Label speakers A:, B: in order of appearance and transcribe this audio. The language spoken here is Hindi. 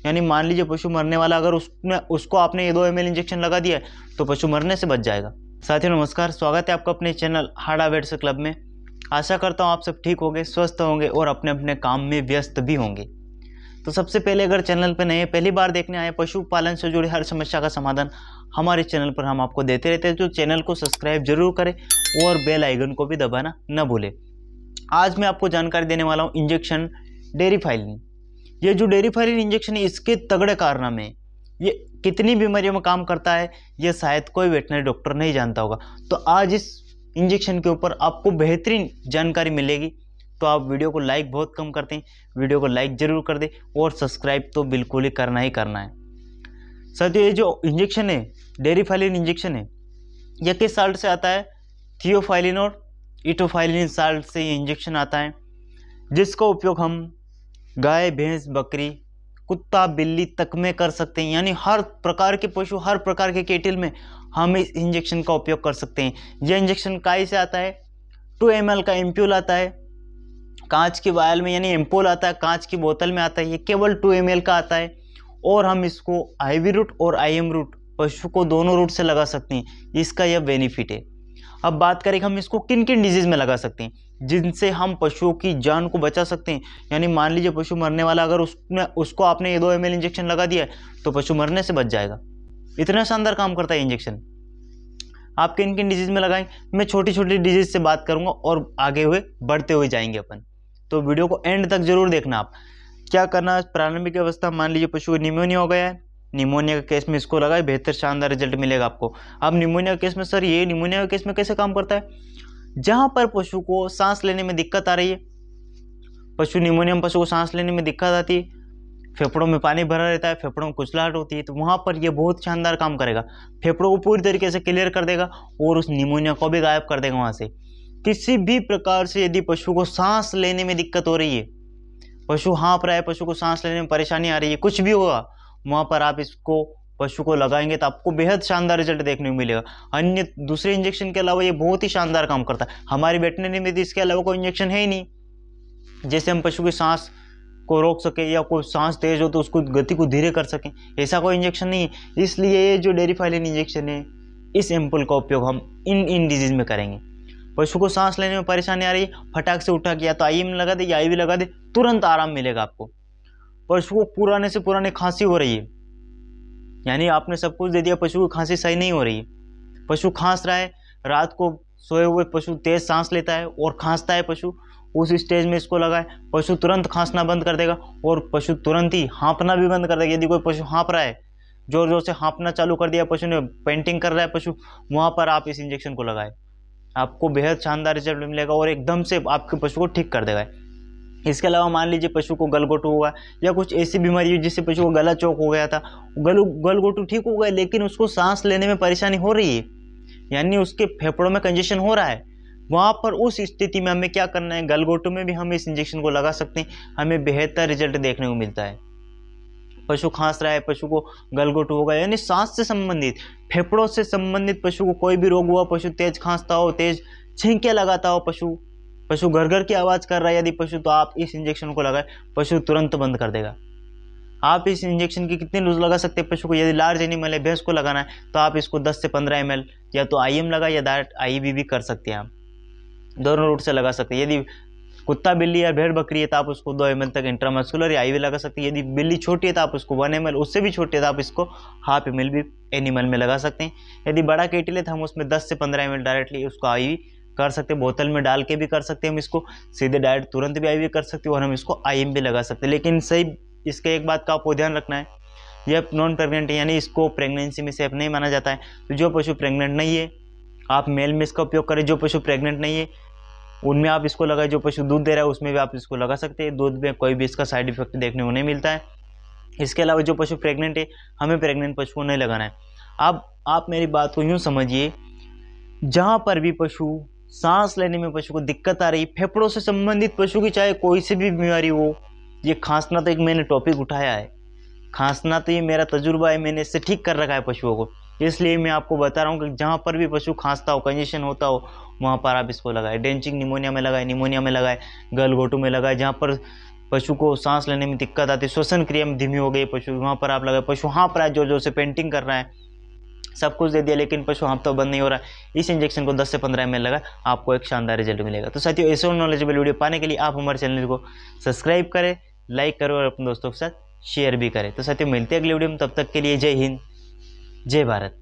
A: यानी मान लीजिए पशु मरने वाला, अगर उसको आपने ये 2 ml इंजेक्शन लगा दिया तो पशु मरने से बच जाएगा। साथियों नमस्कार, स्वागत है आपका अपने चैनल हार्ड हार्वेस्ट क्लब में। आशा करता हूँ आप सब ठीक होंगे, स्वस्थ होंगे और अपने अपने काम में व्यस्त भी होंगे। तो सबसे पहले अगर चैनल पर नए पहली बार देखने आए, पशुपालन से जुड़ी हर समस्या का समाधान हमारे चैनल पर हम आपको देते रहते हैं। तो चैनल को सब्सक्राइब जरूर करें और बेल आइकन को भी दबाना न भूलें। आज मैं आपको जानकारी देने वाला हूँ इंजेक्शन डेरिफाइलिन। ये जो डेरिफाइलिन इंजेक्शन है, इसके तगड़े कारनामे, ये कितनी बीमारियों में काम करता है ये शायद कोई वेटनरी डॉक्टर नहीं जानता होगा। तो आज इस इंजेक्शन के ऊपर आपको बेहतरीन जानकारी मिलेगी। तो आप वीडियो को लाइक बहुत कम करते हैं, वीडियो को लाइक जरूर कर दें और सब्सक्राइब तो बिल्कुल ही करना है। साथियों ये जो इंजेक्शन है, डेरिफाइलिन इंजेक्शन है, यह किस साल्ट से आता है? थियोफाइलिन और इटोफाइलिन साल्ट से ये इंजेक्शन आता है, जिसका उपयोग हम गाय, भैंस, बकरी, कुत्ता, बिल्ली तक में कर सकते हैं। यानी हर प्रकार के पशु, हर प्रकार के केटल में हम इस इंजेक्शन का उपयोग कर सकते हैं। यह इंजेक्शन काय से आता है? 2 ml का एम्प्यूल आता है, कांच की वायल में, यानी एम्पोल आता है, कांच की बोतल में आता है। ये केवल 2 ml का आता है और हम इसको IV रूट और IM रूट, पशु को दोनों रूट से लगा सकते हैं। इसका यह बेनिफिट है। अब बात करें हम इसको किन किन डिजीज में लगा सकते हैं जिनसे हम पशुओं की जान को बचा सकते हैं। यानी मान लीजिए पशु मरने वाला, अगर उसको आपने ये 2 ml इंजेक्शन लगा दिया तो पशु मरने से बच जाएगा। इतना शानदार काम करता है इंजेक्शन। आप किन किन डिजीज में लगाएं, मैं छोटी छोटी डिजीज से बात करूंगा और आगे हुए बढ़ते हुए जाएंगे अपन। तो वीडियो को एंड तक जरूर देखना। आप क्या करना, प्रारंभिक अवस्था, मान लीजिए पशु को निमोनिया हो गया है, निमोनिया के केस में इसको लगाए, बेहतर शानदार रिजल्ट मिलेगा आपको। अब निमोनिया के केस में, सर ये निमोनिया के केस में कैसे काम करता है? जहां पर पशु को सांस लेने में दिक्कत आ रही है, पशु निमोनिया में पशु को सांस लेने में दिक्कत आती है, फेफड़ों में पानी भरा रहता है, फेफड़ों में कुचलाहट होती है, तो वहां पर ये बहुत शानदार काम करेगा। फेफड़ों को पूरी तरीके से क्लियर कर देगा और उस निमोनिया को भी गायब कर देगा वहां से। किसी भी प्रकार से यदि पशु को सांस लेने में दिक्कत हो रही है, पशु हाँफ रहा है, पशु को सांस लेने में परेशानी आ रही है, कुछ भी होगा, वहां पर आप इसको पशु को लगाएंगे तो आपको बेहद शानदार रिजल्ट देखने को मिलेगा। अन्य दूसरे इंजेक्शन के अलावा ये बहुत ही शानदार काम करता है। हमारी वेटनरी में तो इसके अलावा कोई इंजेक्शन है ही नहीं जैसे हम पशु की सांस को रोक सके या कोई सांस तेज हो तो उसको गति को धीरे कर सकें, ऐसा कोई इंजेक्शन नहीं है। इसलिए ये जो डेरिफाइलिन इंजेक्शन है, इस एम्पुल का उपयोग हम इन डिजीज में करेंगे। पशु को सांस लेने में परेशानी आ रही है, फटाक से उठा के या तो IM लगा दे या IV लगा दे, तुरंत आराम मिलेगा आपको। पशु को पुराने से पुराने खांसी हो रही है, यानी आपने सब कुछ दे दिया, पशु की खांसी सही नहीं हो रही है, पशु खांस रहा है, रात को सोए हुए पशु तेज सांस लेता है और खांसता है पशु, उस स्टेज में इसको लगाए, पशु तुरंत खांसना बंद कर देगा और पशु तुरंत ही हाँफना भी बंद कर देगा। यदि कोई पशु हाँफ रहा है, जोर जोर से हाँफना चालू कर दिया, पशु ने पेंटिंग कर रहा है पशु, वहां पर आप इस इंजेक्शन को लगाए, आपको बेहद शानदार रिजल्ट मिलेगा और एकदम से आपके पशु को ठीक कर देगा। इसके अलावा मान लीजिए पशु को गलघोटू हुआ या कुछ ऐसी बीमारी हुई जिससे पशु को गला चौक हो गया था, गलघोटू ठीक हो गया लेकिन उसको सांस लेने में परेशानी हो रही है, यानी उसके फेफड़ों में कंजेशन हो रहा है, वहां पर उस स्थिति में हमें क्या करना है? गलघोटू में भी हम इस इंजेक्शन को लगा सकते हैं, हमें बेहतर रिजल्ट देखने को मिलता है। पशु खांस रहा है, पशु को गलघोटू होगा, यानी सांस से संबंधित, फेफड़ों से संबंधित पशु को कोई भी रोग हुआ, पशु तेज खांसता हो, तेज छींके लगाता हो, पशु घर घर की आवाज कर रहा है यदि पशु, तो आप इस इंजेक्शन को लगाए, पशु तुरंत बंद कर देगा। आप इस इंजेक्शन की कितनी डोज लगा सकते हैं पशु को? यदि लार्ज एनिमल है, भैंस को लगाना है, तो आप इसको 10 से 15 ml या तो IM लगा या डायरेक्ट IV भी कर सकते हैं। आप दोनों रूट से लगा सकते हैं। यदि कुत्ता, बिल्ली या भेड़, बकरी है तो आप उसको 2 ml तक इंट्रामस्कुलर या IV लगा सकते हैं। यदि बिल्ली छोटी है तो आप उसको 1 ml, उससे भी छोटी है तो आप इसको 1/2 ml भी एनिमल में लगा सकते हैं। यदि बड़ा केटल है तो हम उसमें 10 से 15 ml डायरेक्टली उसको IV कर सकते हैं, बोतल में डाल के भी कर सकते हैं, हम इसको सीधे डायरेक्ट तुरंत भी IV कर सकते हैं और हम इसको IM भी लगा सकते हैं। लेकिन सही इसके एक बात का आपको ध्यान रखना है, यह नॉन प्रेग्नेंट है, यानी इसको प्रेगनेंसी में सेफ नहीं माना जाता है। तो जो पशु प्रेग्नेंट नहीं है आप मेल में इसका उपयोग करें, जो पशु प्रेग्नेंट नहीं है उनमें आप इसको लगाए, जो पशु दूध दे रहा है उसमें भी आप इसको लगा सकते हैं, दूध में कोई भी इसका साइड इफेक्ट देखने को नहीं मिलता है। इसके अलावा जो पशु प्रेग्नेंट है, हमें प्रेग्नेंट पशु को नहीं लगाना है। अब आप मेरी बात को यूँ समझिए, जहाँ पर भी पशु सांस लेने में पशु को दिक्कत आ रही, फेफड़ों से संबंधित पशु की चाहे कोई सी भी बीमारी हो, ये खांसना तो एक मैंने टॉपिक उठाया है, खांसना तो ये मेरा तजुर्बा है, मैंने इससे ठीक कर रखा है पशुओं को, इसलिए मैं आपको बता रहा हूँ कि जहाँ पर भी पशु खांसता हो, कंजेशन होता हो, वहाँ पर आप इसको लगाए। डेंचिंग निमोनिया में लगाए, गलघोटू में लगाए, जहाँ पर पशु को सांस लेने में दिक्कत आती है, श्वसन क्रिया में धीमी हो गई पशु, वहाँ पर आप लगा पशु हाँफ रहा है, जोर जोर से पेंटिंग कर रहा है, सब कुछ दे दिया लेकिन पशु हाँफता बंद नहीं हो रहा है। इस इंजेक्शन को 10 से 15 ml लगा, आपको एक शानदार रिजल्ट मिलेगा। तो साथियों, ऐसे नॉलेजेबल वीडियो पाने के लिए आप हमारे चैनल को सब्सक्राइब करें, लाइक करें और अपने दोस्तों के साथ शेयर भी करें। तो साथियों, मिलते हैं अगले वीडियो में, तब तक के लिए जय हिंद, जय भारत।